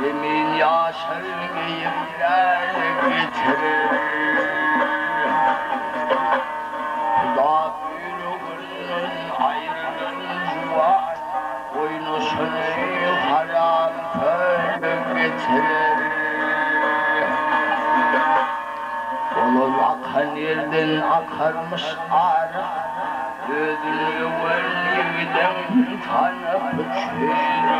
Yemin yaşar giyimler getirir. Kuda buyruğunun ayrılın var, boynusunu haram köy getirir. Onun akan yerden akarmış ara, gözünü gönlüden tanıp uçuyor.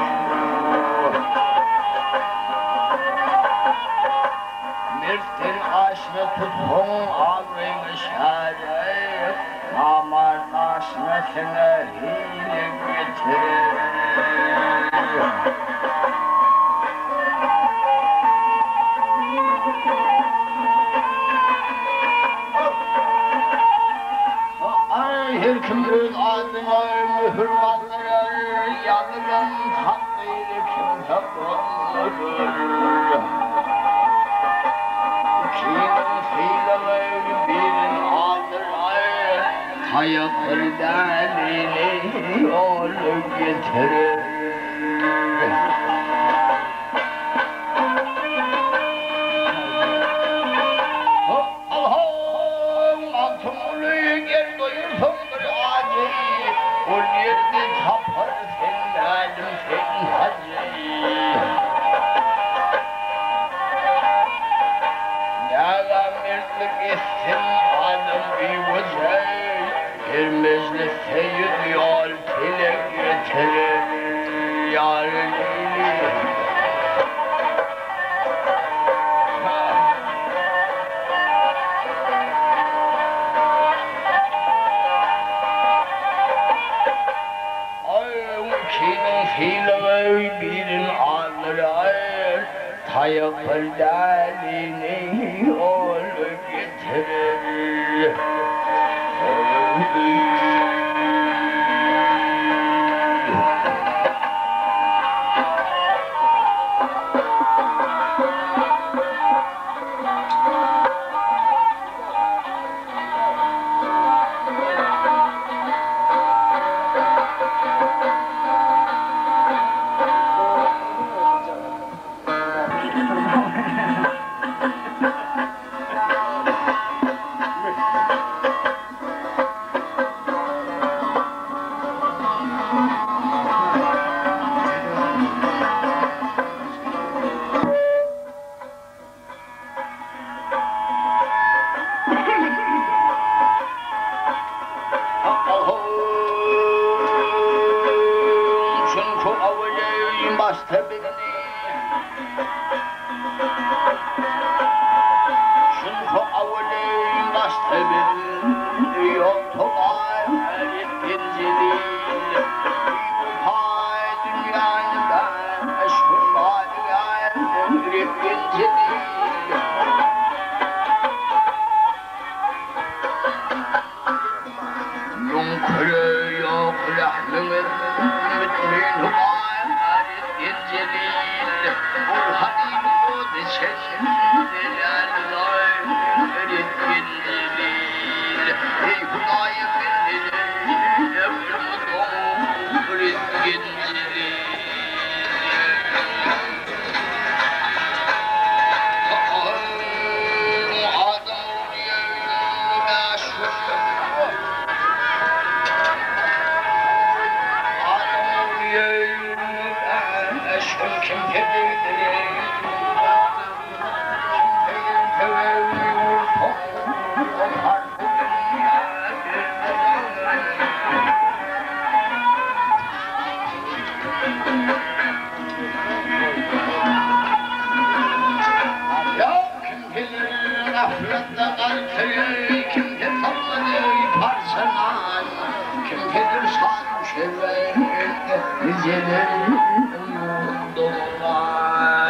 Mert'in aşını tutun ağrını şerif, aman aşını sana hile getirir. Her kim öz adına mühür bandırır, yanılan tatlıyla kimse bulunur. Kimin fiileleri birin aldırır, hayatır delini yolu getirir. Allah'ım altınlığı gel doyursun bir acı, o yerde tapar sendelim sen hacı. Mertlik etsin adam bir vazay, her mecliste yol tile getirir yarın. Kimin fiileleri birin aldırır, tayakır delini yolu getirir. Bastı beni, çünkü avlıyım bastı beni, yok tolay incidir. Bu pay dünyanın ben, aşkın var yani incidir. Yunkuru yok lahmımın mütmin var. İncelil, Burhan'ın o deşendiler dağır incelil. Ey Hudayı kendini ömrümü incelil. Kim bilir sarhoş eller, niceler dolar.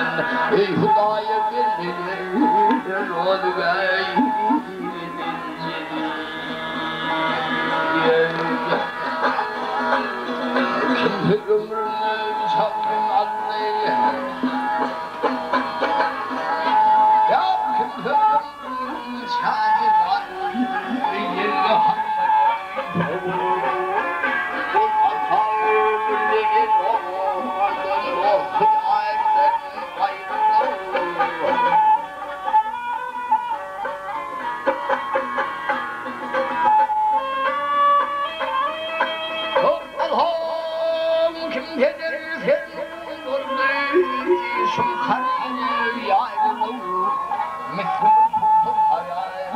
خرج يعرض مثل الخرائط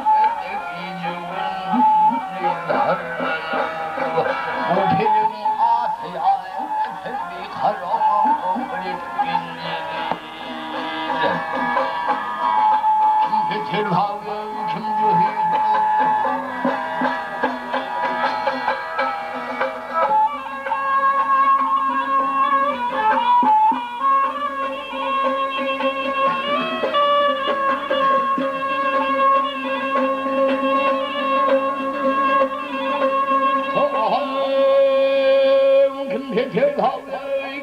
وفيلم آسيا في خراب كيف تلهى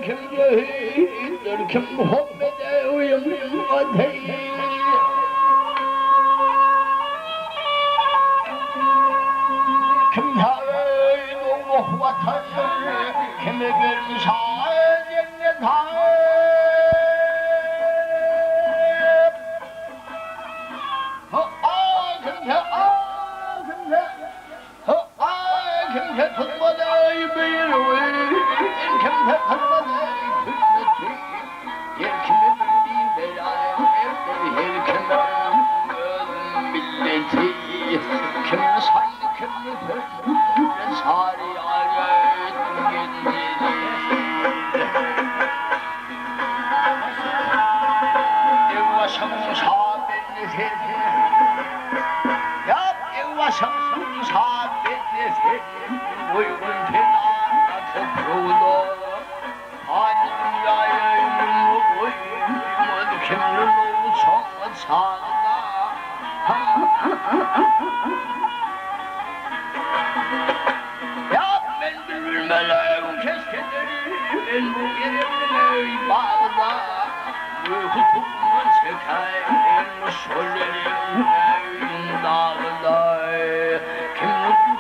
كم جهيد كم هبدا ويملم قدهي كم هاي وهو كم بالمشاعر جنتها كم تطبدا يبيروي كم تطبدا يركب بالدين يركب بالتي كم صعيد كم صاري عجيت وشم صعب النسيت يا وشم صعب النسيت ويقول في العالم تفرض عن الدنيا كملوا صوت صالنا يا من الملائكة كدري المغير من بعضنا وخطوب من سكاين مشهورين داغنا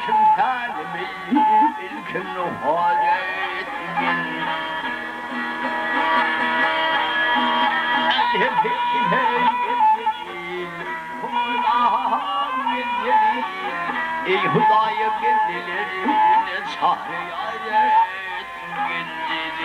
كم تعلمي الكم نهاية Hudaya gönüllerin sahriyet gönüllerin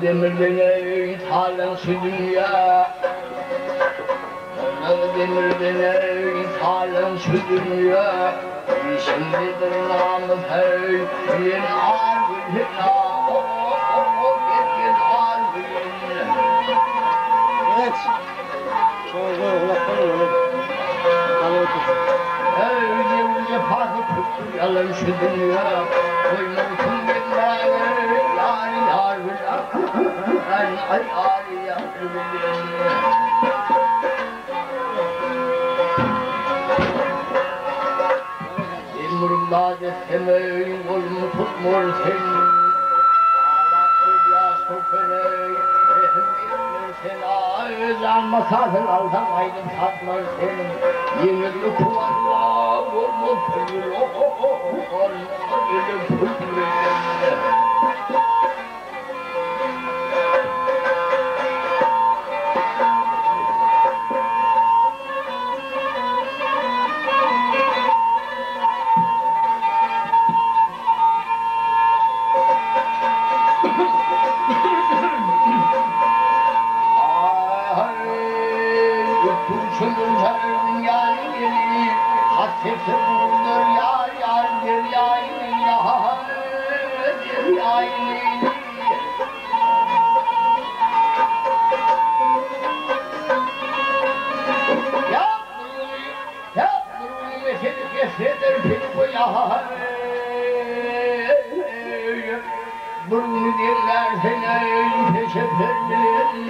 Demirden halen dünya demirden halen dünya şimdidir namı hey bir ağabeyina bir ağabeyina evet hey bir fazla kötü yalan şu dünya koymuşsun bilmem yar ay ya Emrullah desemeyin kolunu tutmur senin Ağlatır ya sofere Ehemmiyetler sena Özanmasasın aldamaydım satmaz senin Yenildi kuvarla Olmaz pülür Olmaz ölüm pülür Bunu dinler seni peşe perlin.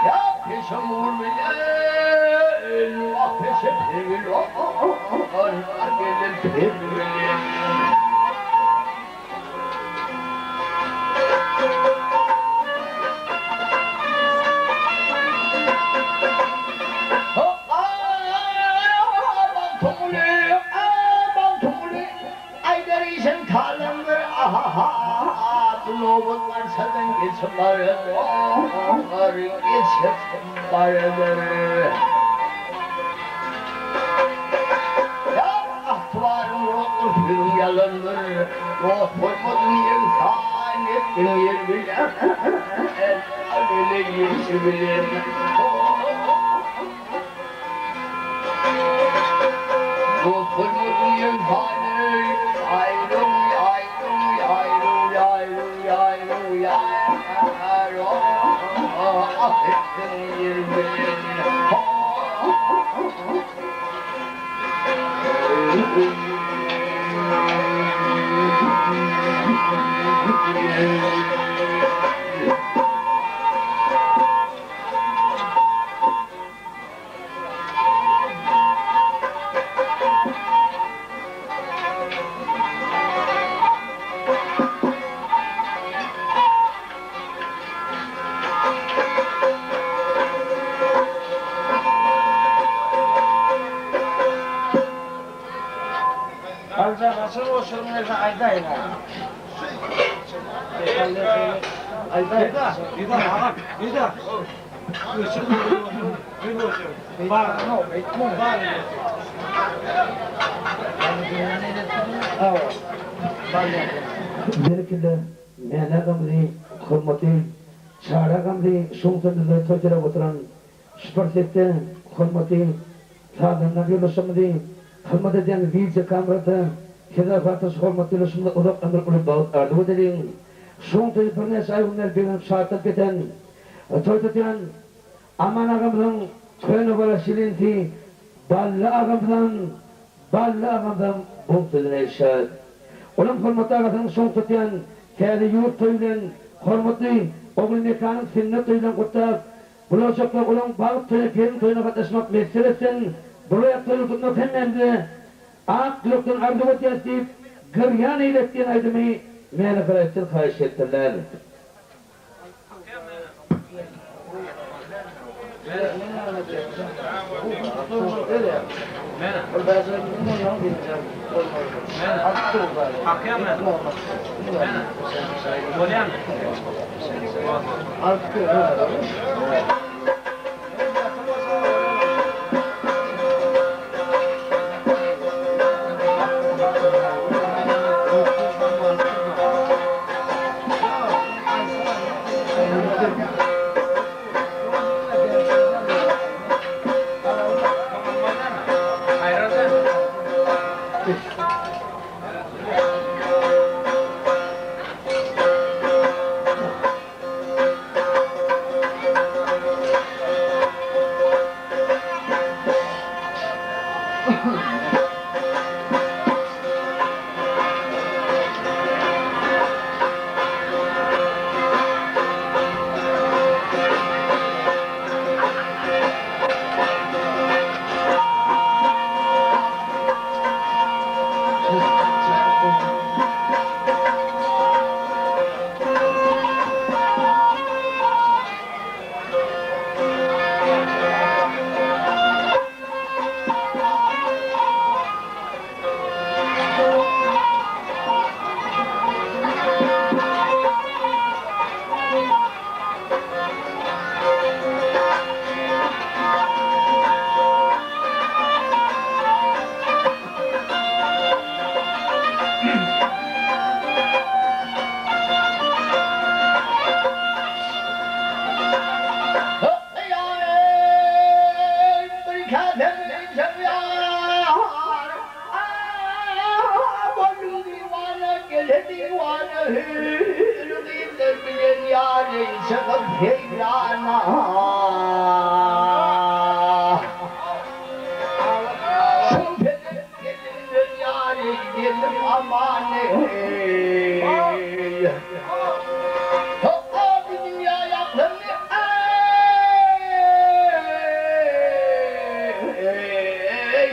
Ya peşe murbilin. Ah peşe perlin. Ah gelir perlin. No'nun varsadan geçip vardır, onları geçip vardır. Ya ahtuvarım yoktur, bir yalandır, yok koymadın insan ettin yer bilen, böyle geçi bilen. Yok koymadın insan, ayrım, ayrım, ayrım, ayrım, ayrım, ayrım, affettin yer bilen. Alca nasıl olsun neyse aydayım ha. Aydayım. Bir daha. Belki menagamli, hürmeti, çağragamli, şuntanızda tocera oturan, şüphersette, hürmeti, sağdan yoluşamdi, hürmet eden vice kamratı, hidafatı hürmetiyle şunda uzak andır ulup bağıt ardı edelim. Şuntayı bir ne sayımlar benim şartlık eden, toytutuyan, aman ağamdan, köyünü bana silinti, ballı ağamdan, buntudun eşat. Onun hürmeti ağasının son tutuyan, kâli yurt toyulan, hürmeti, oğlun mekanın sünnet toyulan kutlar, bulaşıkla olan bağıt toyuna, gelin toyuna katlaşmak meselesen, buraya toyunu tutmak hemmemde, ağaklılıktan arduvat yasip, gıryan eylettiğin aydımı, meyne kırayettin kayış ettirler.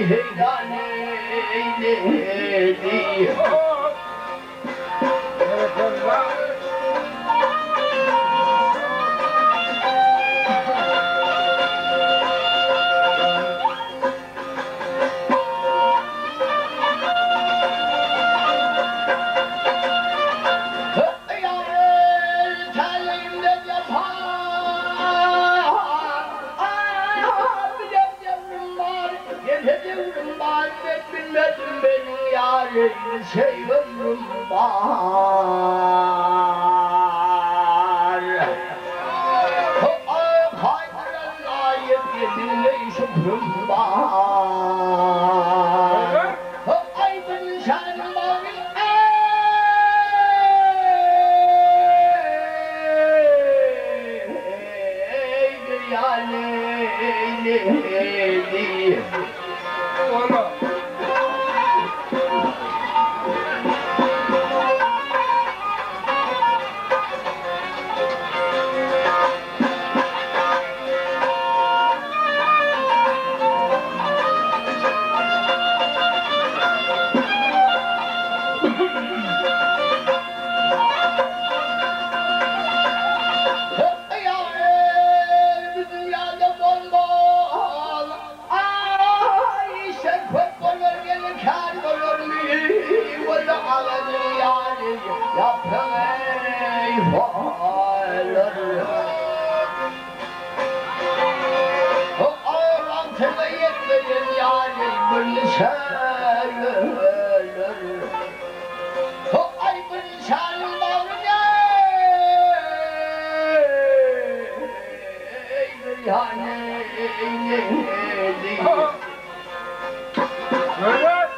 heyran eyledi. Evet, evet. Şey ömrüm var. Hayran layık yeminle şükrüm var. Ay ben sen var. Ey yani eyledi. Valla. Evet.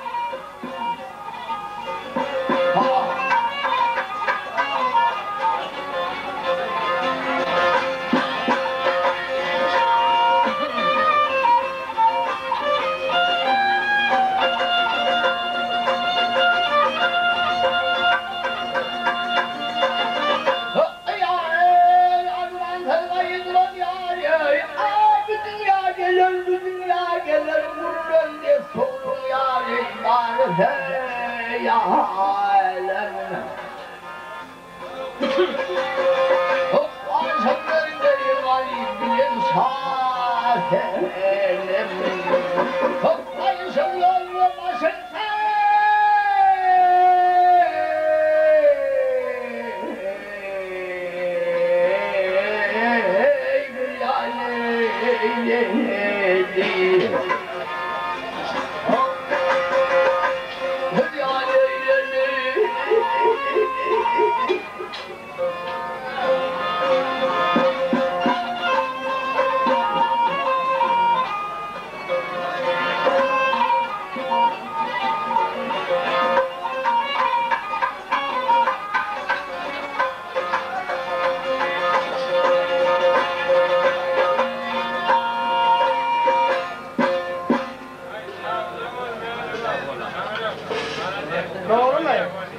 Doğru mu?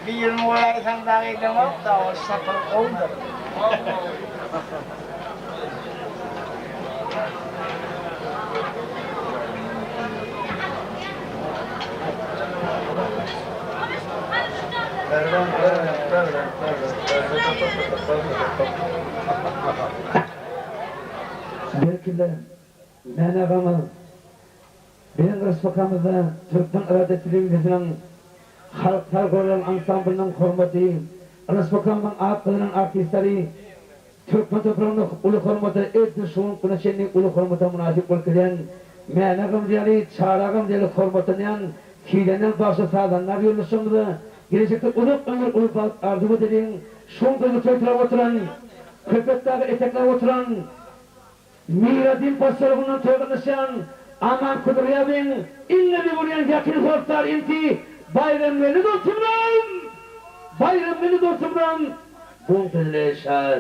Bir yıl molayı sen daha edemem da o sakın oldu. Belki de menabamı benim respakamızda Türk'ün adetliğimizden halklar olan ansamblının hürmeti, respakamın akılının artistleri, Türk toprağının ulu hürmeti, etli şuun kuneşenli ulu hürmeti münasip ülkeden menabam diyali, çağrağım diyali hürmetinden hilenen başı sağlanlar yoluşumda gelecekte ulup ömür ulup arzumu dediğin şuun kızı çocuklar oturan, köpekler etekler oturan, Miradin pasarından toyganışan aman kuduriyabin inne bir buraya yakın hortlar inti bayram beni dostumdan bayram beni dostumdan bunun leşar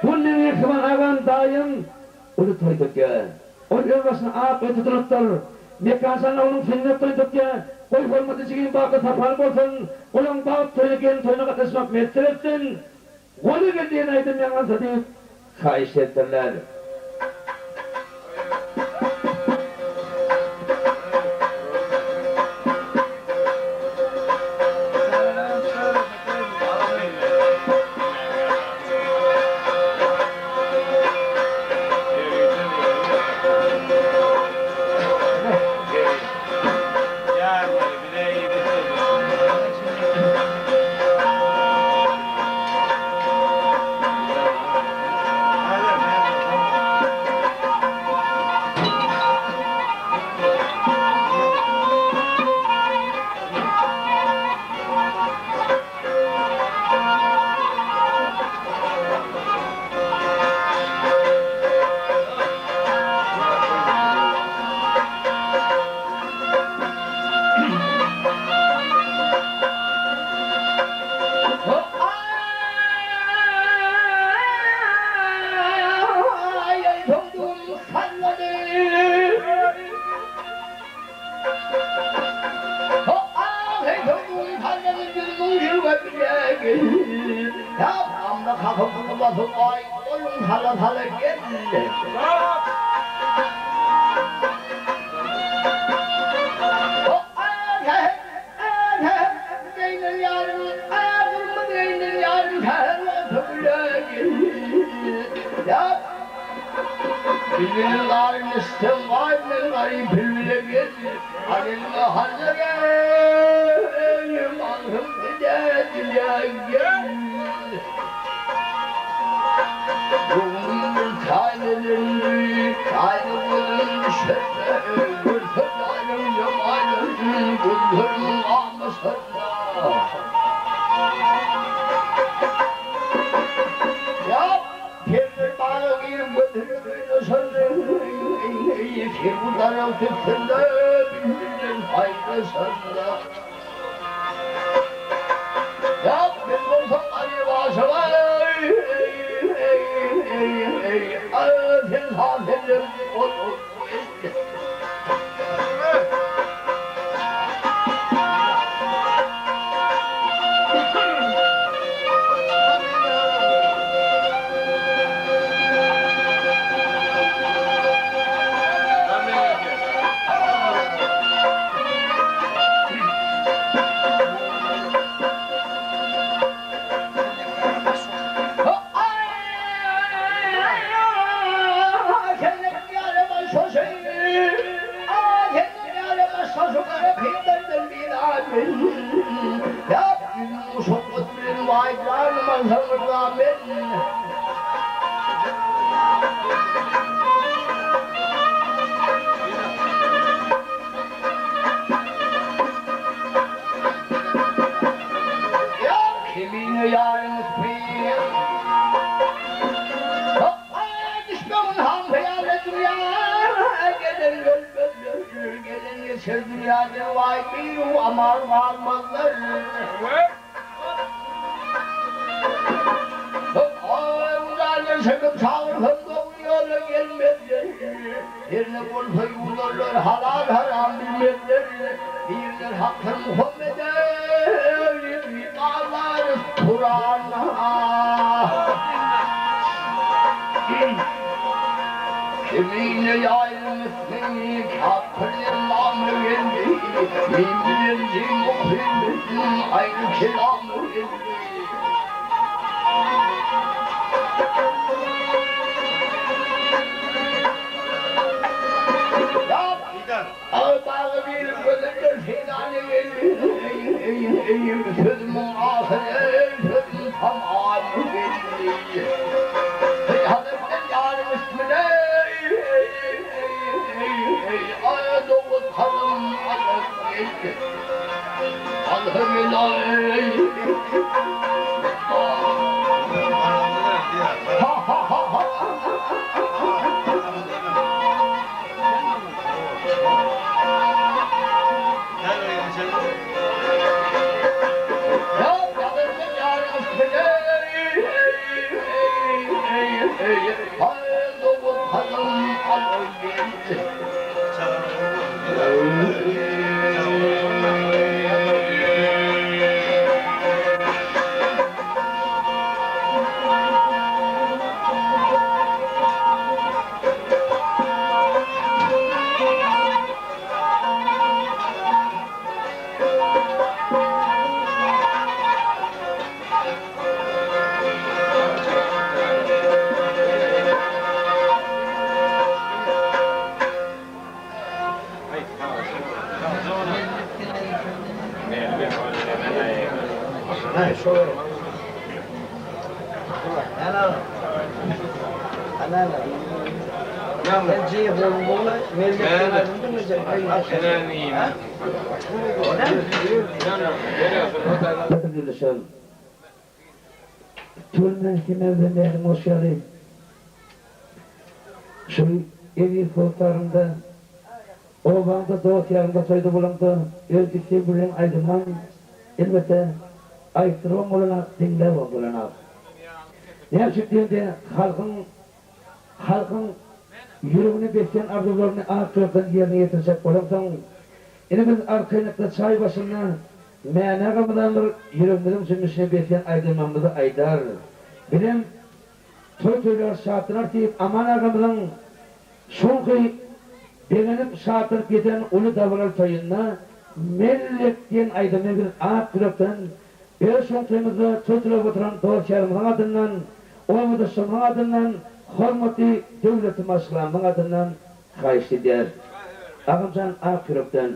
bunun yakman agan dayım ulu toyduk ya onun başına ağap ötütünüktür mekansanla onun sünnet toyduk ya koy hürmeti çıkayım bakı tapar bolsun onun bağıp toyuken toyuna katışmak mesir etsin golü geldiğin aydım yalan satayım kayış ettirler. Ya amda kalkıp bulmasın ay oyun hala gel. Bilmenin garim istem garim garim bilmile gel. Alimle hazır gel. Malhım dile gel. Ruhumun taneleri, taneleri şerre, gülfedarım cemalım, gülfedarım ahmasarla. Ya, kirli bağlı girip götürüyor sanırım, kirli darıl tüksünde, bildirin faydasında. Ya, bir olsam Ali Vası'la, dünyada vay bir aman varmazlar. Ağırlarla sakıp sağırhım doğuyorlar gelmezler. Yerine golfe yularlar halal haram bilmezler. Birler hakkın Muhammed'e ağlar Kur'an'a. Kimine yayın ismini kâfirlerin namı geldi. Birbirinin muhriminin aynı kelamı geldi. Ya ağbağı bir gözümde fidanı geldi. Sözümün ahire, sözümün tamamı geldi. Hazretten yarın ismine aya doğu kanım alıp geldi. Allah'ım ilahi. Ha ha ha ha. Ya hazretten yarın ismine aya doğu kanım alıp geldi. Türmen kimevlemeyelim hoş geldin. Şu evi fotoğrafında Obanda doğut yarında soydu bulundu. Öldükçe bilen aydınman elbette ayıktırım olana, dinler olana. Ne yapışıklığında halkın yürümünü bekleyen arzularını ağaçlardan yerine getirecek olamsan, yine biz arkaynakta çay başında Mene kapıdan bir yüreğimlerim sümüşüne betiyen aydınmamızı aydar. Benim toy şartlar deyip aman ağamızın şunqı beğenip şartlar giden ulu davranır toyunna mellet diyen aydınmı bir ağap kürökten bir şunqımızı toylar oturan doğuşlarımızın adından oğuduşumun adından hormati devletim aşkılamın adından kayış eder. Ağamcan ağap kürökten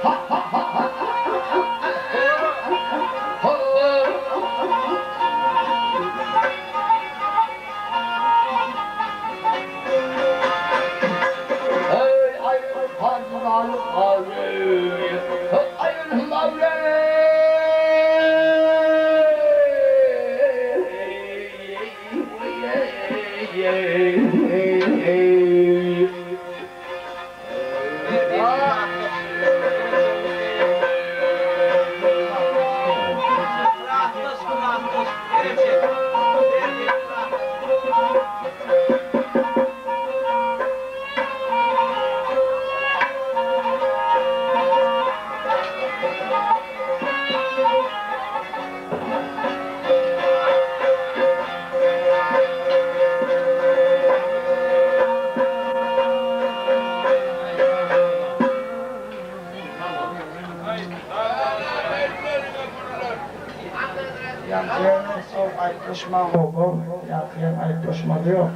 Ha ha ha ha ha! Yankıyanın sol aykışma oldu. Yankıyan aykışmadı yok.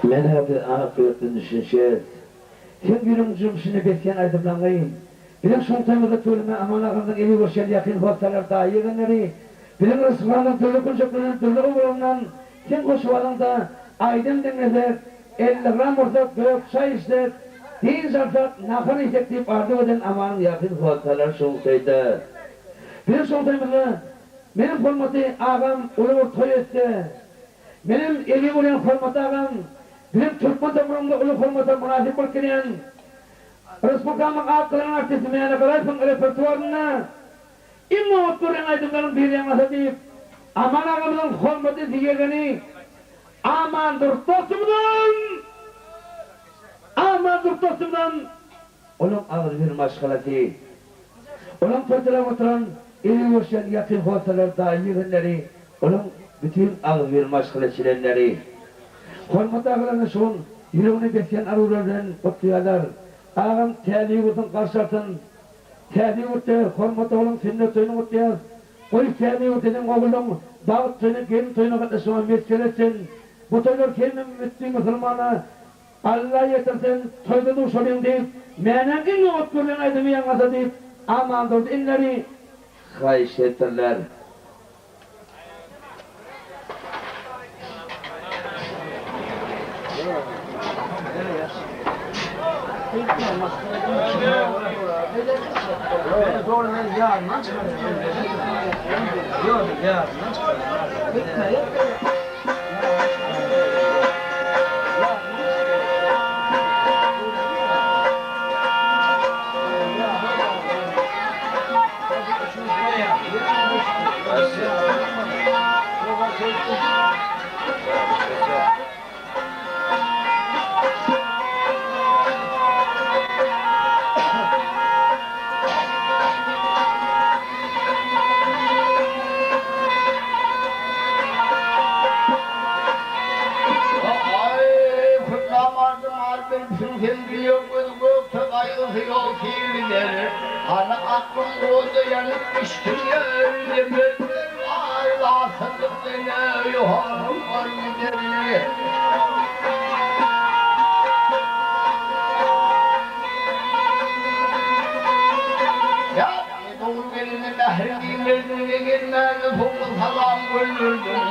Men hadi akıbetini düşünşer. Sen günün cümsünü besken aydımlanayım. Bilen sultanlığı tölüme aman ağırlık evi görşen yakın hostalar daha yeğenleri. Bilen rızklarının türlü kılçıklının türlü uğrundan sen koşuvalında aydın dengeler 50 gram ortak gök çay işler. Din zartat nakın işek deyip ardı öden aman yakın hostalar sultaydı. Bilen sultanlığı benim hürmeti ağam ulu toy etti. Benim evi olan hürmeti ağam benim Türkmen toplumda ulu hürmeti münasip olkenen Respublikamın akılının artisti meyana kalaysın repertuarına İmam Otur'un aydınların bir yanası deyip aman ağamızın hürmeti diyegeni amandır dostumdan onun ağır bir maşgalati onun fırtıra oturan evi görşen yakın hostalar da yığınları onun bütün ağır bir maşgaleçilenleri hürmeti ağlarına son yüreğini besken arılardan kutluyorlar. Ağam tәli udun karşıtın, tәli udun, hürmeti olun sünnet oyunu kutluyor. Koy tәli udunun oğlun, dağıt toyunu, gelin toyunu katlaşma meskeletsin. Bu toylar kelime müttü Müslümana, Allah yetirsin, toyda duş olayım deyip, menen in ot görülen aydımı yanmasa deyip, aman durdu inleri, kayış ettirler. Doğru yarından çıkarıyor. Yok yarından çıkarıyor. Ana aklım oldu yanıp düştüm yerimde Allah sandım beni yuhanım var giderim Ya doğru gelini mehredin verdin gelmez Fokul salam gönlürdün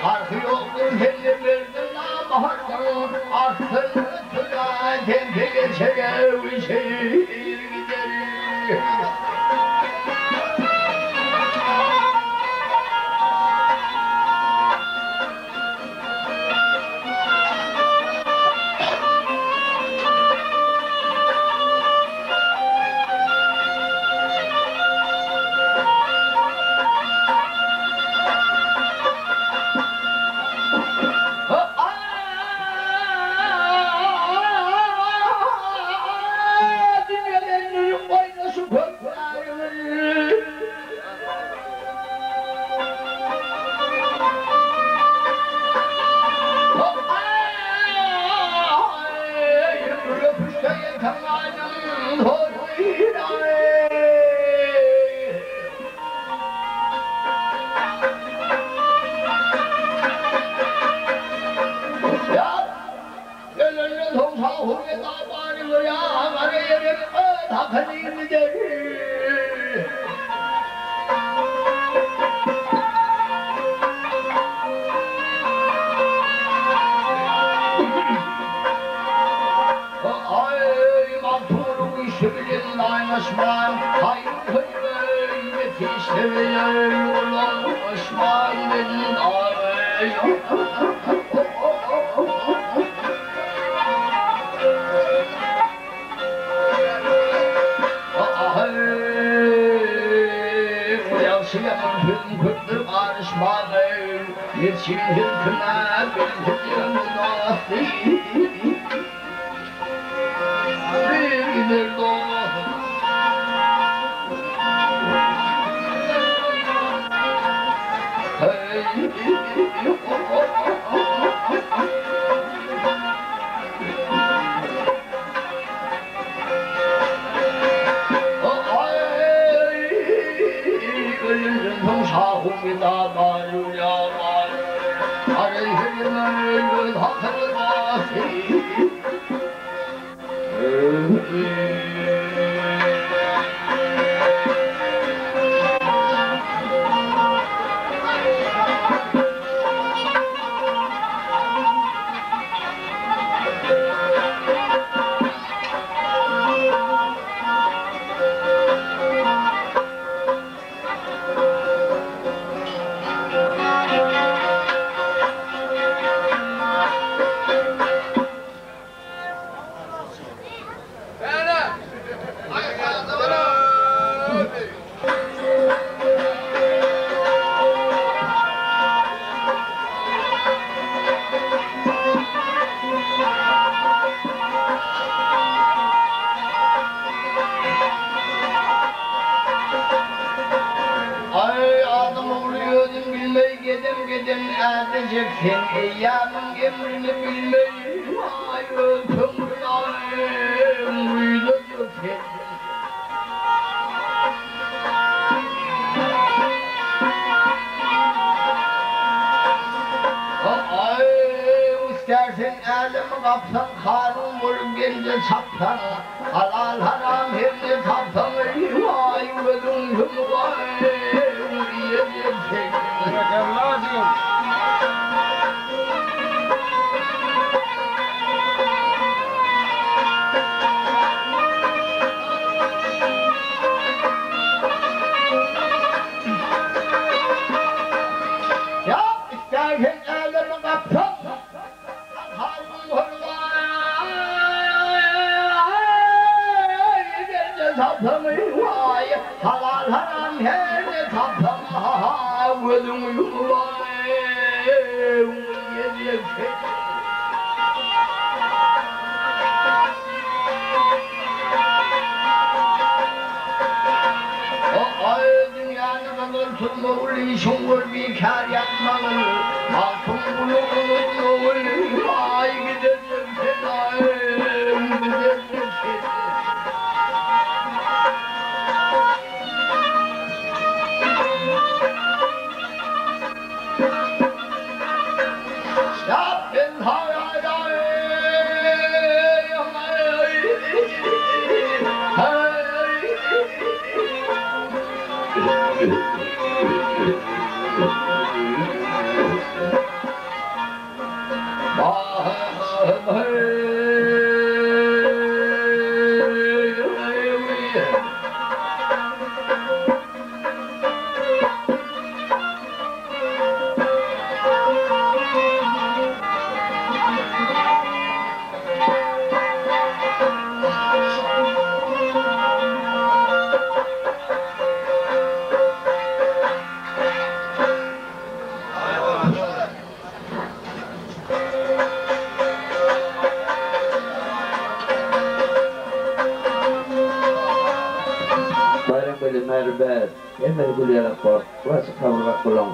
Harfı yoktur helli verdin Amahdın aklını tuna Tempe geçer bir şey giderim Osman, hayır hayır, yetiştiriyor yollar Osman'ın ağabey. Uyansıyan hün kırdır Osman'ı, yetişin hüküme bildirin nasıl. Bir gider doğru. Ay adım oluyordum bilmeyi gidem edeceksin eyyamın emrini bilmeyi ay öpümrülayım uyudacaksın. Ay istersen elimi kapsan kanun vurup gelince çapsan halal haram hepsi kapsan ay ödüm vay uyuyacaksın. Ya istersen elimi kapsan kanun vurup gelince çapsan ay halal haram hepsi kapsan ödüm vay uyuyacaksın. Ay dünyanın kalır tutmalı, şungur bir kar yapmalı. Altın bulur, ay gideceksin, ay gideceksin. Ya ben Barang beli merber, emel kuliah lapor, was kamu pulang.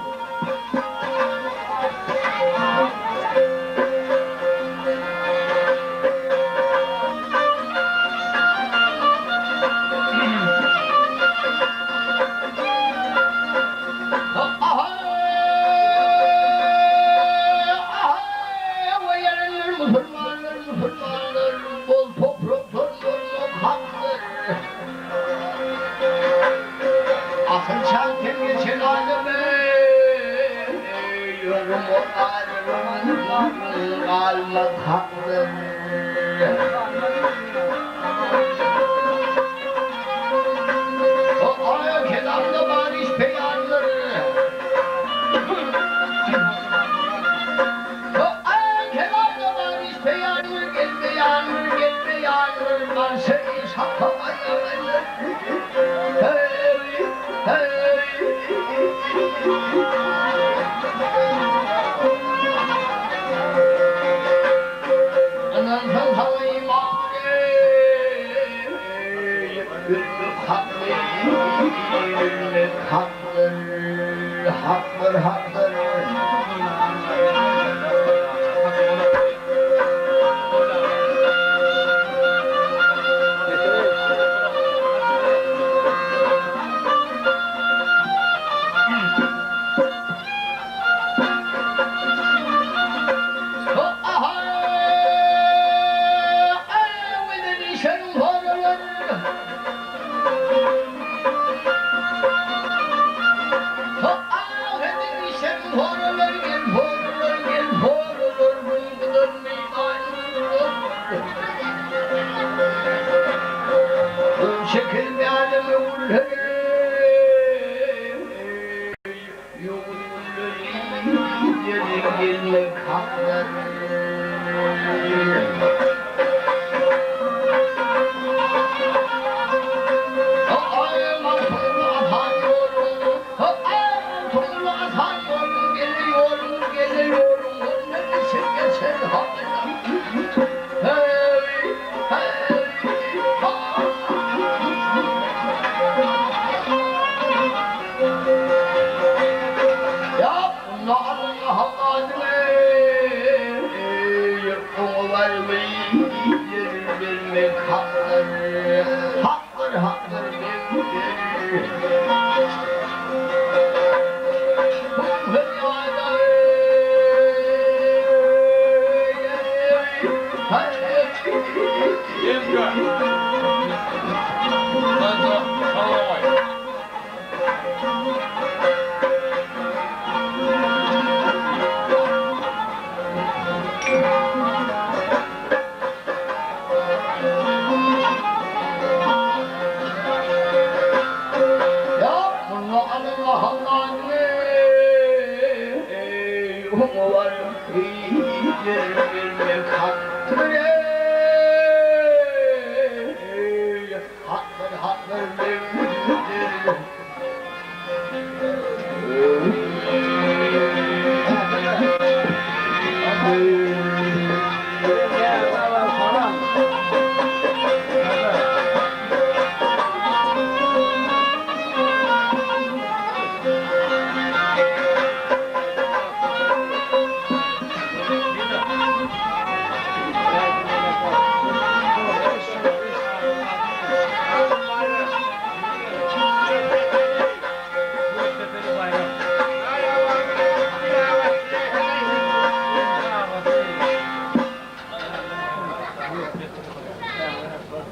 Müslümanlar bol topraklardır muhakkak. Akıl çarkın geçen aleme yorum o ayrılmanın almak hakkı. O aya kelamda bariş beyanları beyanır var şey şaka ayarlar. Hey hey. Anam havayım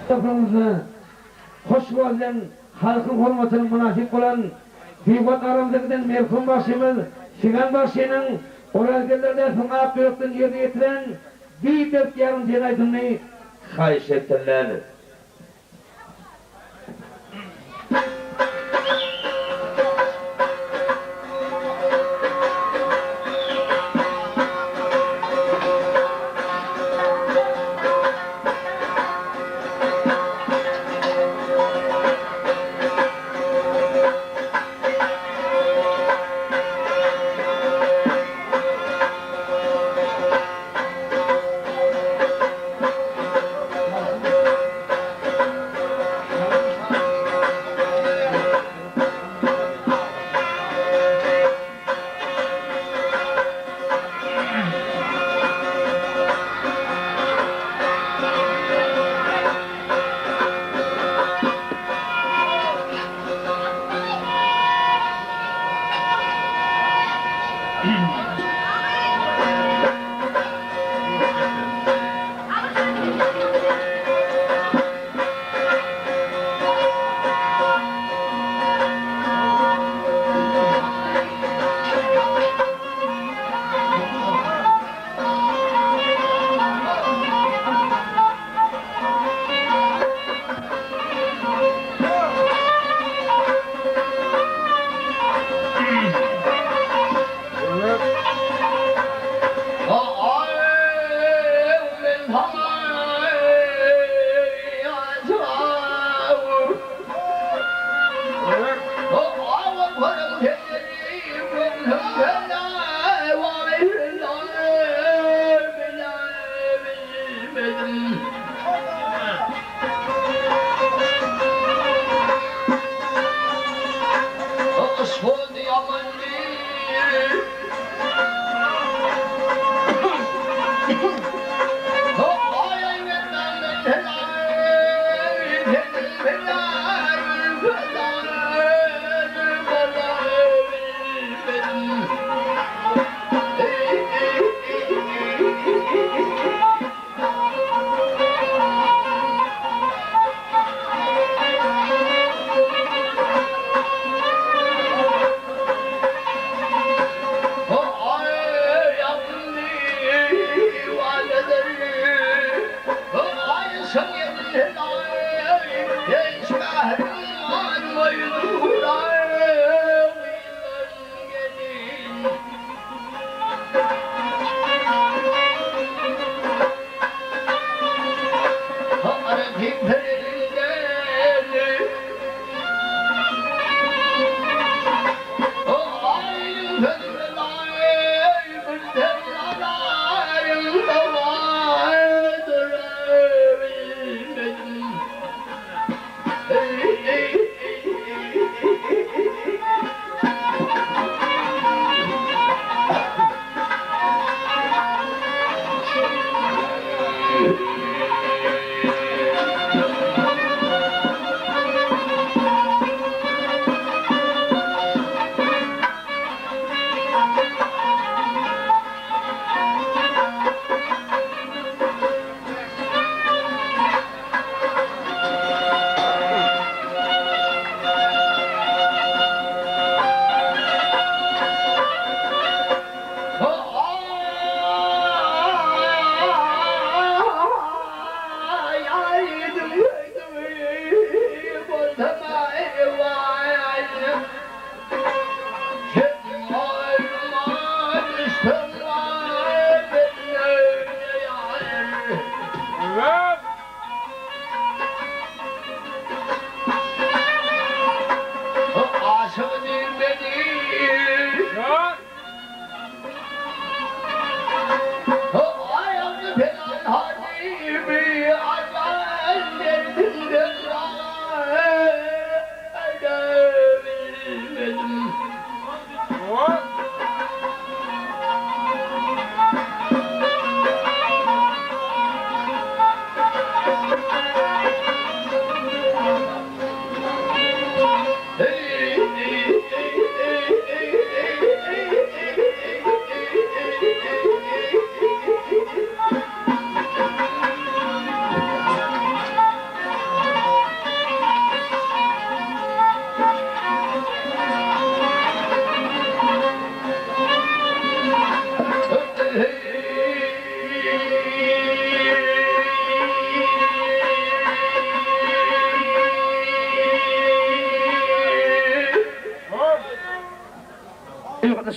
Toprağımızı hoş geldin, halkın hürmetine münasip olan Büyükbat aramızdakinden merhum başımız Sigan başının oralgelerde sınavak büyükten yerine getiren bir dört yarım sen aydınlığı kayış ettirler.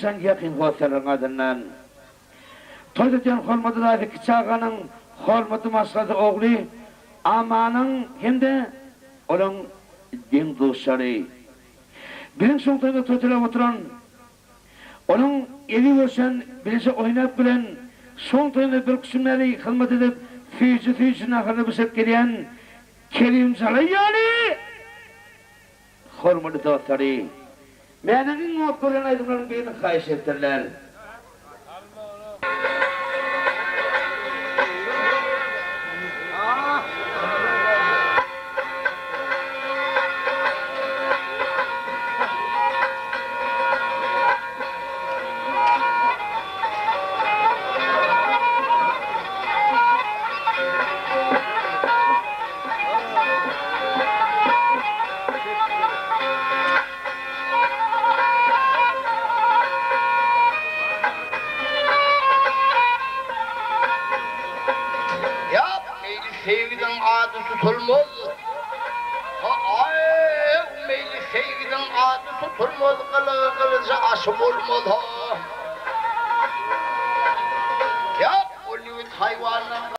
Sen yakın hoşların adından. Toydacan hormadılar kiçağının hormadı masladı oğlu amanın hem de onun din dostları. Birin sultanı toydalar oturan onun evi olsan birisi oynayıp bilen sultanı bir kısımları hizmet edip füzü ahırda bısıp gelen Kerim Zalayyani hormadı dostları. Benim okuyan aydınların birini kayış ettirler. Sevgiden adı tutulmaz. Ay, meyli sevgiden adı tutulmaz. Kılıcı aşım olmaz. Ya, o hayvanlar